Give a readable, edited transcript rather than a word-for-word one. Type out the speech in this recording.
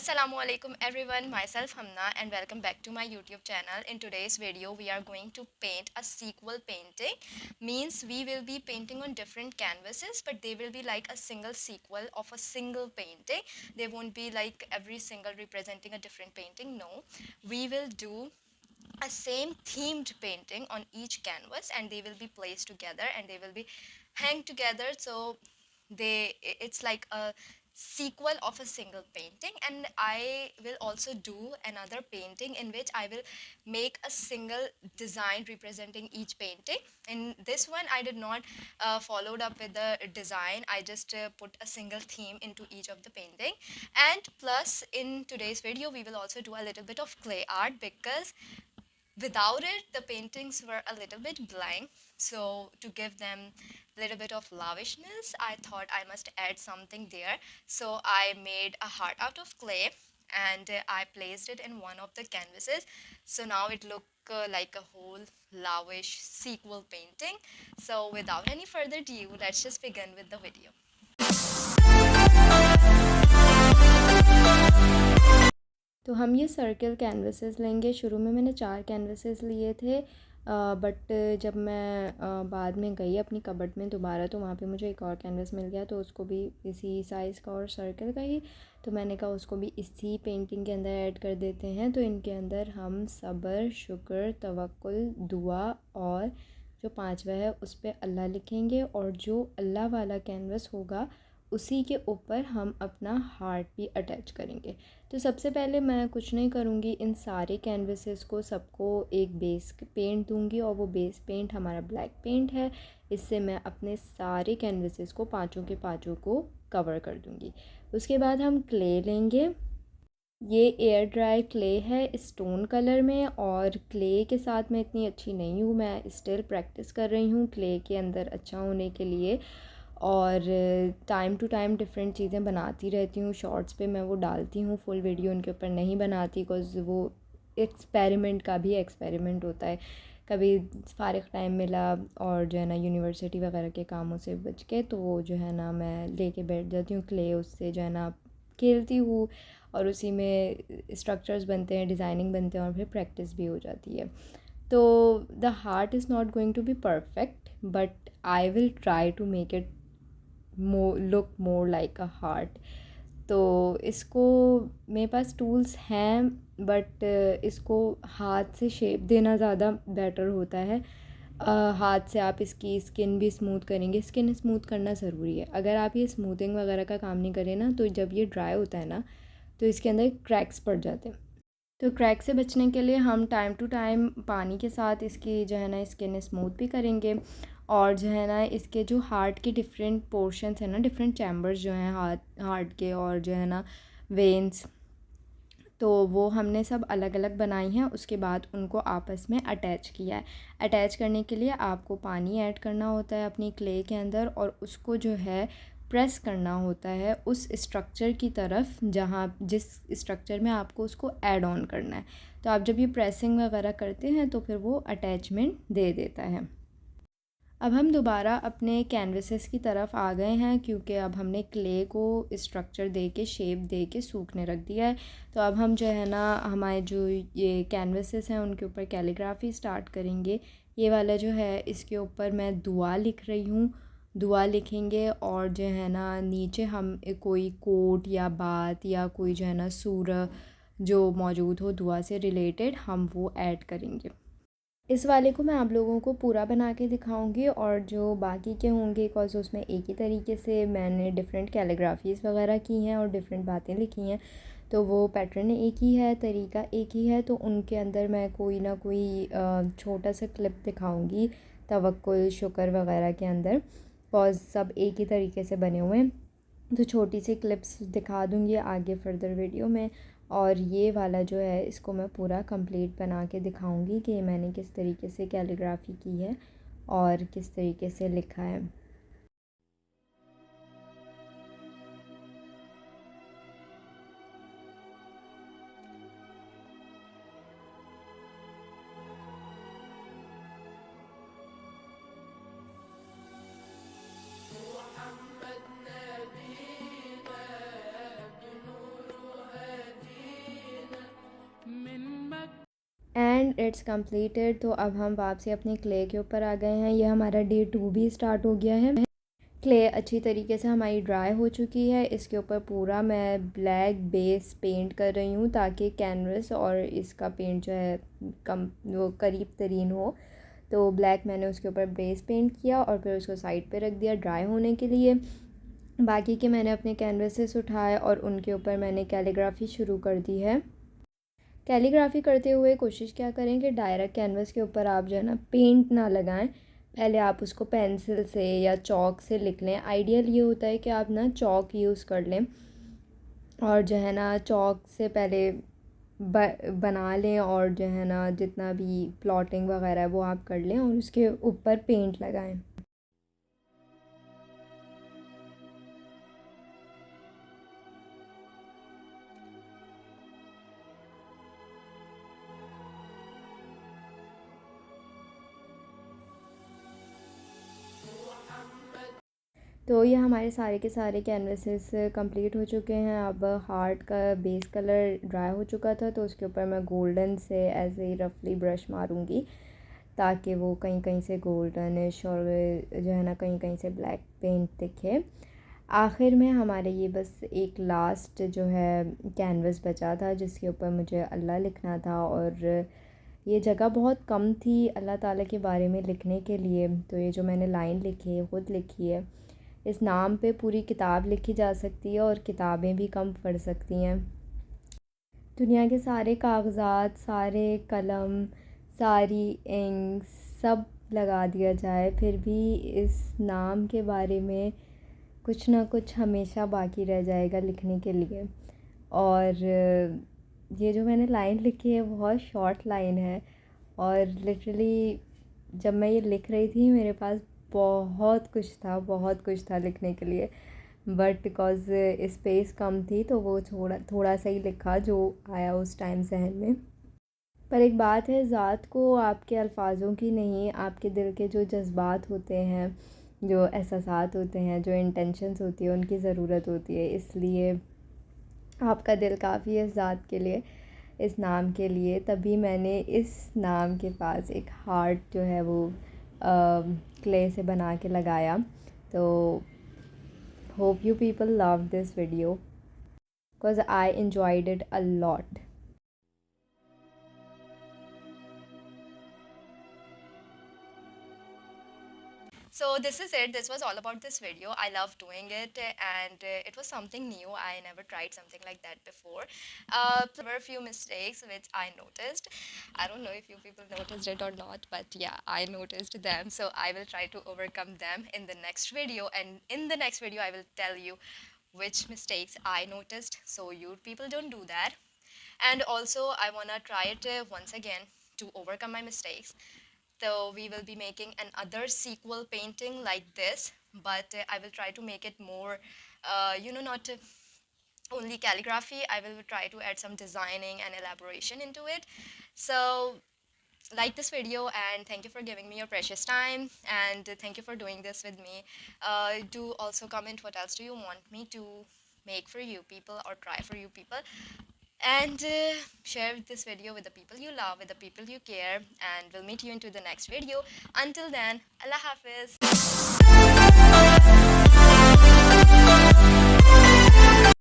Assalamualaikum everyone, myself Hamna and welcome back to my YouTube channel. In today's video we are going to paint a sequel painting. Means we will be painting on different canvases, but they will be like a single sequel of a single painting. They won't be like every single representing a different painting. No, we will do a same themed painting on each canvas, and they will be placed together and they will be hang together, so it's like a sequel of a single painting. And I will also do another painting in which I will make a single design representing each painting. In this one I did not followed up with the design, I just put a single theme into each of the painting. And plus in today's video we will also do a little bit of clay art, because without it the paintings were a little bit blank. So to give them a little bit of lavishness, I thought I must add something there. So I made a heart out of clay and I placed it in one of the canvases. So now it looked like a whole lavish sequel painting. So without any further ado, let's just begin with the video. तो हम ये circle canvases लेंगे। शुरू में मैंने 4 canvases लिए थे, but जब मैं बाद में गई अपनी कबर्ड में दोबारा, तो वहाँ पे मुझे एक और कैनवस मिल गया, तो उसको भी इसी साइज़ का और सर्कल का ही, तो मैंने कहा उसको भी इसी पेंटिंग के अंदर ऐड कर देते हैं। तो इनके अंदर हम सब्र, शुक्र, तवक्कुल, दुआ और जो 5वां है उस पर अल्लाह लिखेंगे, और जो अल्लाह वाला कैनवस होगा उसी के ऊपर हम अपना हार्ट भी अटैच करेंगे। तो सबसे पहले मैं कुछ नहीं करूँगी, इन सारे कैनवसेस को सबको एक बेस पेंट दूँगी, और वो बेस पेंट हमारा ब्लैक पेंट है। इससे मैं अपने सारे कैनवसेस को पाँचों के पाँचों को कवर कर दूँगी। उसके बाद हम क्ले लेंगे। ये एयर ड्राई क्ले है स्टोन कलर में, और क्ले के साथ मैं इतनी अच्छी नहीं हूँ, मैं स्टिल प्रैक्टिस कर रही हूँ क्ले के अंदर अच्छा होने के लिए। और टाइम टू टाइम डिफरेंट चीज़ें बनाती रहती हूँ, शॉर्ट्स पे मैं वो डालती हूँ, फुल वीडियो उनके ऊपर नहीं बनाती, बिकॉज़ वो एक्सपेरिमेंट का भी एक्सपेरिमेंट होता है। कभी फ़ारिग टाइम मिला और जो है ना यूनिवर्सिटी वगैरह के कामों से बच के, तो वो जो है ना मैं लेके बैठ जाती हूँ क्ले, उससे जो है ना खेलती हूँ, और उसी में स्ट्रक्चर्स बनते हैं, डिज़ाइनिंग बनते हैं, और फिर प्रैक्टिस भी हो जाती है। तो the heart is not going to be perfect, but I will try to make it look more like a heart. तो इसको मेरे पास टूल्स हैं, बट इसको हाथ से शेप देना ज़्यादा बेटर होता है। हाथ से आप इसकी स्किन भी स्मूथ करेंगे, स्किन स्मूथ करना ज़रूरी है। अगर आप ये स्मूथिंग वगैरह का काम नहीं करें ना, तो जब ये ड्राई होता है ना, तो इसके अंदर क्रैक्स पड़ जाते हैं। तो क्रैक से बचने के लिए हम टाइम टू टाइम पानी के साथ इसकी जो है ना स्किन स्मूथ भी करेंगे, और जो है ना इसके जो हार्ट के डिफरेंट पोर्शंस हैं ना, डिफरेंट चैम्बर्स जो हैं हार्ट के, और जो है ना वेन्स, तो वो हमने सब अलग अलग बनाई हैं। उसके बाद उनको आपस में अटैच किया है। अटैच करने के लिए आपको पानी ऐड करना होता है अपनी क्ले के अंदर, और उसको जो है प्रेस करना होता है उस स्ट्रक्चर की तरफ जहाँ जिस स्ट्रक्चर में आपको उसको ऐड ऑन करना है। तो आप जब ये प्रेसिंग वगैरह करते हैं तो फिर वो अटैचमेंट दे देता है। अब हम दोबारा अपने कैनवसेस की तरफ आ गए हैं, क्योंकि अब हमने क्ले को स्ट्रक्चर दे के शेप दे के सूखने रख दिया है। तो अब हम जो है ना हमारे जो ये कैनवसेस हैं उनके ऊपर कैलीग्राफी स्टार्ट करेंगे। ये वाला जो है इसके ऊपर मैं दुआ लिख रही हूँ, दुआ लिखेंगे, और जो है ना नीचे हम कोई कोट या बात या कोई जो है ना सूरा जो मौजूद हो दुआ से रिलेटेड, हम वो ऐड करेंगे। इस वाले को मैं आप लोगों को पूरा बना के दिखाऊंगी, और जो बाकी के होंगे बिकॉज़ उसमें एक ही तरीके से मैंने डिफरेंट कैलीग्राफीज़ वगैरह की हैं और डिफरेंट बातें लिखी हैं, तो वो पैटर्न एक ही है, तरीका एक ही है। तो उनके अंदर मैं कोई ना कोई छोटा सा क्लिप दिखाऊंगी तवक्कुल, शुक्र वगैरह के अंदर, बिकॉज़ सब एक ही तरीके से बने हुए हैं। तो छोटी सी क्लिप्स दिखा दूँगी आगे फ़र्दर वीडियो में। और ये वाला जो है इसको मैं पूरा कंप्लीट बना के दिखाऊंगी कि मैंने किस तरीके से कैलीग्राफी की है और किस तरीके से लिखा है। And it's completed. तो अब हम वापसी अपनी क्ले के ऊपर आ गए हैं। ये हमारा डे 2 भी स्टार्ट हो गया है। क्ले अच्छी तरीके से हमारी ड्राई हो चुकी है। इसके ऊपर पूरा मैं ब्लैक बेस पेंट कर रही हूँ ताकि कैनवस और इसका पेंट जो है कम वो करीब तरीन हो। तो ब्लैक मैंने उसके ऊपर बेस पेंट किया और फिर उसको साइड पे रख दिया ड्राई होने के लिए। बाकी के मैंने अपने कैनवसेस उठाए और उनके ऊपर मैंने कैलीग्राफी शुरू कर दी है। कैलीग्राफी करते हुए कोशिश क्या करें कि डायरेक्ट कैनवस के ऊपर आप जो है ना पेंट ना लगाएं। पहले आप उसको पेंसिल से या चॉक से लिख लें। आइडियल ये होता है कि आप ना चॉक यूज़ कर लें और जो है ना चॉक से पहले बना लें और जो है ना जितना भी प्लॉटिंग वगैरह है वो आप कर लें और उसके ऊपर पेंट लगाएं। तो ये हमारे सारे के सारे कैनवसेस कंप्लीट हो चुके हैं। अब हार्ट का बेस कलर ड्राई हो चुका था तो उसके ऊपर मैं गोल्डन से ऐसे ही रफली ब्रश मारूंगी ताकि वो कहीं कहीं से गोल्डनिश और जो है ना कहीं कहीं से ब्लैक पेंट दिखे। आखिर में हमारे ये बस एक लास्ट जो है कैनवस बचा था जिसके ऊपर मुझे अल्लाह लिखना था और ये जगह बहुत कम थी अल्लाह ताला के बारे में लिखने के लिए। तो ये जो मैंने लाइन लिखी है ख़ुद लिखी है। इस नाम पे पूरी किताब लिखी जा सकती है और किताबें भी कम पढ़ सकती हैं। दुनिया के सारे कागज़ात, सारे कलम, सारी इंक सब लगा दिया जाए फिर भी इस नाम के बारे में कुछ ना कुछ हमेशा बाकी रह जाएगा लिखने के लिए। और ये जो मैंने लाइन लिखी है बहुत शॉर्ट लाइन है और लिटरली जब मैं ये लिख रही थी मेरे पास बहुत कुछ था लिखने के लिए बट बिकॉज़ स्पेस कम थी तो वो थोड़ा थोड़ा सा ही लिखा जो आया उस टाइम जहन में। पर एक बात है, ज़ात को आपके अल्फाज़ों की नहीं आपके दिल के जो जज्बात होते हैं, जो एहसासात होते हैं, जो इंटेंशंस होती है उनकी ज़रूरत होती है। इसलिए आपका दिल काफ़ी है इस ज़ात के लिए, इस नाम के लिए। तभी मैंने इस नाम के पास एक हार्ट जो है वो क्ले से बना के लगाया। तो hope you people love this video because I enjoyed it a lot. So this is it. This was all about this video. I love doing it, and it was something new. I never tried something like that before. There were a few mistakes which I noticed. I don't know if you people noticed it or not, but yeah, I noticed them. So I will try to overcome them in the next video, and in the next video I will tell you which mistakes I noticed, so you people don't do that. And also I wanna try it once again to overcome my mistakes. So we will be making another sequel painting like this, but I will try to make it more, not only calligraphy. I will try to add some designing and elaboration into it. So like this video, and thank you for giving me your precious time, and thank you for doing this with me. Do also comment what else do you want me to make for you people or try for you people, and share this video with the people you love, with the people you care, and we'll meet you into the next video. Until then, Allah Hafiz.